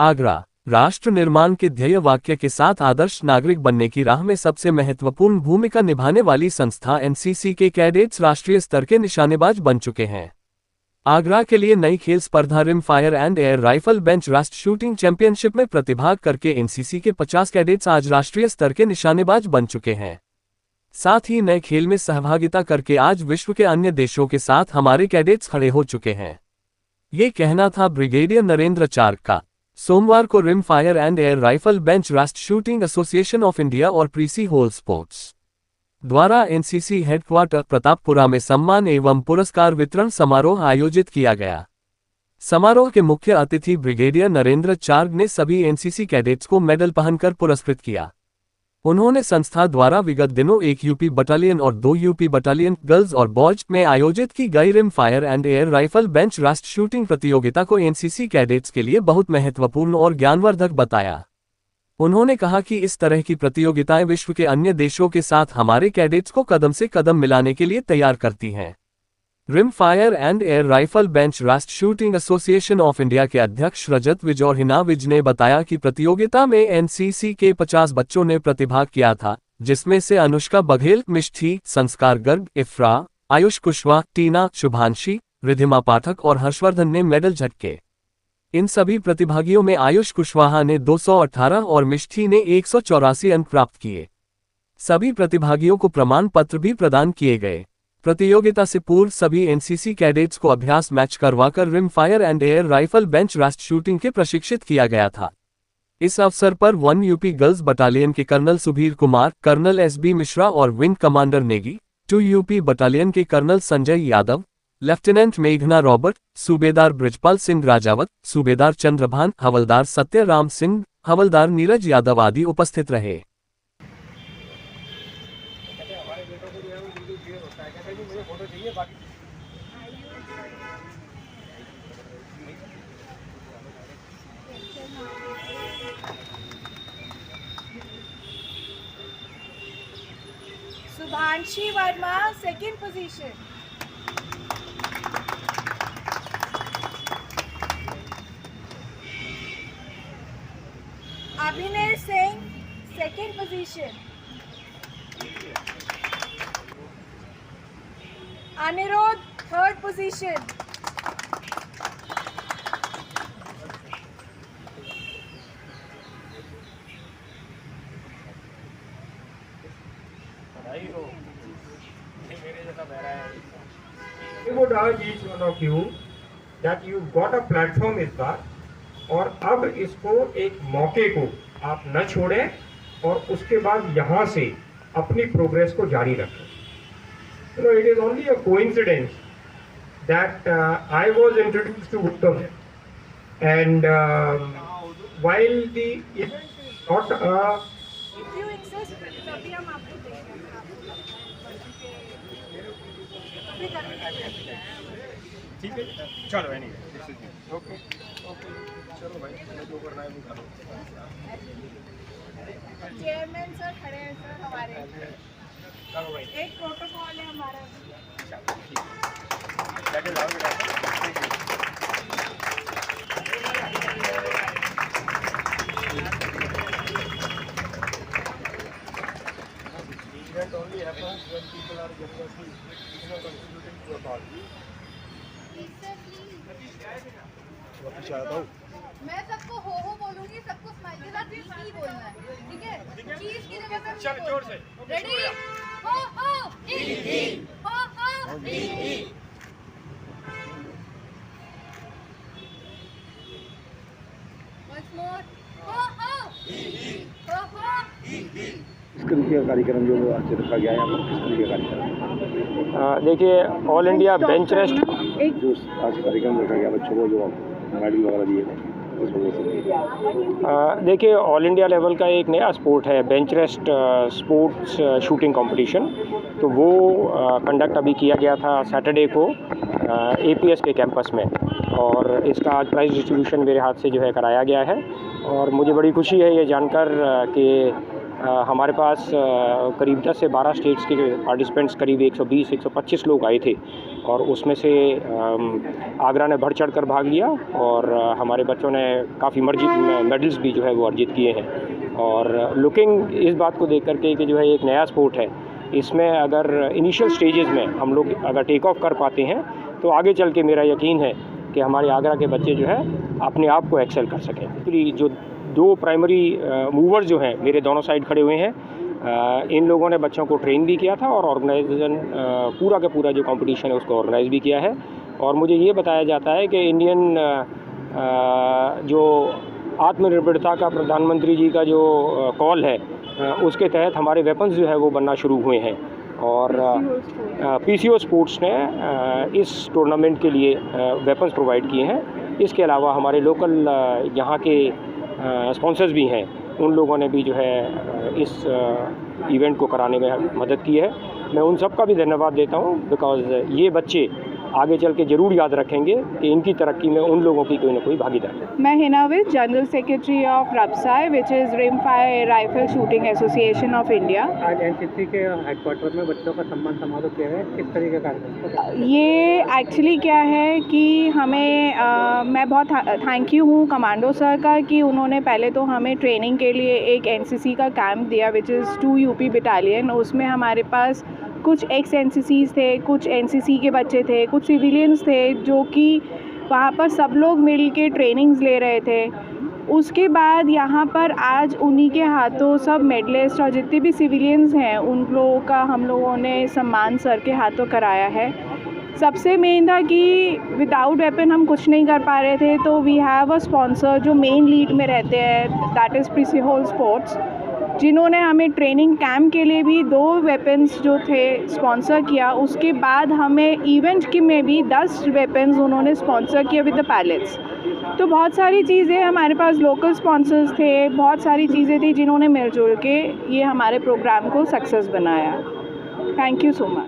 आगरा राष्ट्र निर्माण के ध्येय वाक्य के साथ आदर्श नागरिक बनने की राह में सबसे महत्वपूर्ण भूमिका निभाने वाली संस्था एनसीसी के कैडेट्स राष्ट्रीय स्तर के निशानेबाज बन चुके हैं। आगरा के लिए नई खेल स्पर्धा rim fire and air rifle bench राष्ट्र शूटिंग चैंपियनशिप में प्रतिभाग करके एनसीसी के 50 कैडेट्स आज राष्ट्रीय स्तर के निशानेबाज बन चुके हैं। साथ ही नए खेल में सहभागिता करके आज विश्व के अन्य देशों के साथ हमारे कैडेट्स खड़े हो चुके हैं। ये कहना था ब्रिगेडियर नरेंद्र चार्ग का। सोमवार को rim fire and air rifle bench राष्ट्र शूटिंग एसोसिएशन ऑफ इंडिया और प्रीसी होल स्पोर्ट्स द्वारा एनसीसी हेडक्वार्टर प्रतापपुरा में सम्मान एवं पुरस्कार वितरण समारोह आयोजित किया गया। समारोह के मुख्य अतिथि ब्रिगेडियर नरेंद्र चार्ग ने सभी एनसीसी कैडेट्स को मेडल पहनकर पुरस्कृत किया। उन्होंने संस्था द्वारा विगत दिनों एक यूपी बटालियन और 2 यूपी बटालियन गर्ल्स और बॉयज में आयोजित की गई rim fire and air rifle bench राष्ट्र शूटिंग प्रतियोगिता को एनसीसी कैडेट्स के लिए बहुत महत्वपूर्ण और ज्ञानवर्धक बताया। उन्होंने कहा कि इस तरह की प्रतियोगिताएं विश्व के अन्य देशों के साथ हमारे कैडेट्स को कदम से कदम मिलाने के लिए तैयार करती हैं। Rim fire and air rifle bench राष्ट्र शूटिंग एसोसिएशन ऑफ इंडिया के अध्यक्ष रजत विजौहिना विज ने बताया कि प्रतियोगिता में एनसीसी के 50 बच्चों ने प्रतिभाग किया था, जिसमें से अनुष्का बघेल, मिष्ठी, संस्कार गर्ग, इफ्रा, आयुष कुशवाहा, टीना, शुभांशी, रिधिमा पाठक और हर्षवर्धन ने मेडल झटके। इन सभी प्रतिभागियों में आयुष कुशवाहा ने 218 और मिष्ठी ने 184 अंक प्राप्त किए। सभी प्रतिभागियों को प्रमाण पत्र भी प्रदान किए गए। प्रतियोगिता से पूर्व सभी एनसीसी कैडेट्स को अभ्यास मैच करवाकर rim fire and air rifle bench राष्ट्र शूटिंग के प्रशिक्षित किया गया था। इस अवसर पर 1 यूपी गर्ल्स बटालियन के colonel Sudhir Kumar, colonel SB Mishra और wing commander Negi, 2 UP battalion के कर्नल संजय यादव, लेफ्टिनेंट मेघना रॉबर्ट, सूबेदार ब्रिजपाल सिंह राजावत, सूबेदार चंद्रभान, हवलदार सत्यराम सिंह, हवलदार नीरज यादव आदि उपस्थित रहे। Shubhanshi Verma second position, Abhinay Singh second position, Aniruddh third position, I would urge each one of you that you got a platform इस बार, और अब इसको एक मौके को आप न छोड़ें और उसके बाद यहाँ से अपनी प्रोग्रेस को जारी रखें। You know, it is only a coincidence that I was introduced to Uttam, and while the event is not a if you insist तभी हम आपको देंगे। ठीक है, चलो एनीवे, ओके ओके, चलो भाई, जो करना है वो करो। चेयरमैन सर खड़े हैं सर हमारे, चलो भाई, एक प्रोटोकॉल है हमारा। लेके जाओ Event only happens when people are generously, contributing to a cause. मैं सबको हो बोलूंगी, सबको स्माइल के साथ ही बोलना है, ठीक है? चीज की जगह पे चल जोर से, रेडी, हो once more, किस तरीके का कार्यक्रम जो आज रखा गया है यहाँ पर, किस तरीके का कार्यक्रम? देखिए, ऑल इंडिया बेंच रेस्ट जो आज कार्यक्रम रखा गया बच्चों को जो मेडल वगैरह दिए थे उस वजह से, देखिए, ऑल इंडिया लेवल का एक नया स्पोर्ट है bench rest sports shooting competition. तो वो कंडक्ट अभी किया गया था सैटरडे को एपीएस के कैंपस में, और इसका आज प्राइज़ डिस्ट्रीब्यूशन मेरे हाथ से जो है कराया गया है। और मुझे बड़ी खुशी है ये जानकर कि हमारे पास करीब 10 से 12 स्टेट्स के पार्टिसिपेंट्स, करीब 120-125 लोग आए थे। और उसमें से आगरा ने बढ़ चढ़ कर भाग लिया और हमारे बच्चों ने काफ़ी मेडल्स भी जो है वो अर्जित किए हैं। और लुकिंग इस बात को देख करके कि जो है एक नया स्पोर्ट है, इसमें अगर इनिशियल स्टेजेस में हम लोग अगर टेक ऑफ कर पाते हैं तो आगे चल के मेरा यकीन है कि हमारे आगरा के बच्चे जो है अपने आप को एक्सेल कर सकें। एक्चुअली जो दो प्राइमरी मूवर्स जो हैं मेरे दोनों साइड खड़े हुए हैं, इन लोगों ने बच्चों को ट्रेन भी किया था और ऑर्गेनाइजेशन पूरा का पूरा जो कंपटीशन है उसको ऑर्गेनाइज भी किया है। और मुझे ये बताया जाता है कि इंडियन जो आत्मनिर्भरता का प्रधानमंत्री जी का जो कॉल है उसके तहत हमारे वेपन्स जो है वो बनना शुरू हुए हैं। और PCO स्पोर्ट्स ने इस टूर्नामेंट के लिए वेपन्स प्रोवाइड किए हैं। इसके अलावा हमारे लोकल यहाँ के स्पॉन्सर्स भी हैं, उन लोगों ने भी जो है इस इवेंट को कराने में मदद की है। मैं उन सब का भी धन्यवाद देता हूँ, बिकॉज़ ये बच्चे आगे चल के ज़रूर याद रखेंगे कि इनकी तरक्की में उन लोगों की कोई ना कोई भागीदारी है। मैं Heena Vij, general secretary of रबसाई which is rimfire rifle shooting association of India. आज NCC के हेडक्वार्टर में बच्चों का सम्मान समारोह किया है, किस तरीके का कार्यक्रम? ये एक्चुअली क्या है कि हमें मैं बहुत थैंक यू हूँ कमांडो सर का कि उन्होंने पहले तो हमें ट्रेनिंग के लिए एक NCC का कैंप दिया विच इज़ 2 UP बटालियन। उसमें हमारे पास कुछ एक्स NCCs थे, कुछ NCC के बच्चे थे, कुछ सिविलियंस थे, जो कि वहाँ पर सब लोग मिल के ट्रेनिंग्स ले रहे थे। उसके बाद यहाँ पर आज उन्हीं के हाथों सब मेडलिस्ट और जितने भी सिविलियंस हैं उन लोगों का हम लोगों ने सम्मान सर के हाथों कराया है। सबसे मेन था कि विदाउट वेपन हम कुछ नहीं कर पा रहे थे, तो वी हैव अ स्पॉन्सर जो मेन लीड में रहते हैं, दैट इज़ PCO स्पोर्ट्स, जिन्होंने हमें ट्रेनिंग कैंप के लिए भी 2 वेपन्स जो थे स्पॉन्सर किया। उसके बाद हमें इवेंट के में भी 10 वेपन्स उन्होंने स्पॉन्सर किया विद द पैलेट्स। तो बहुत सारी चीज़ें हमारे पास लोकल स्पॉन्सर्स थे, बहुत सारी चीज़ें थी जिन्होंने मिलजुल के ये हमारे प्रोग्राम को सक्सेस बनाया। Thank you so much.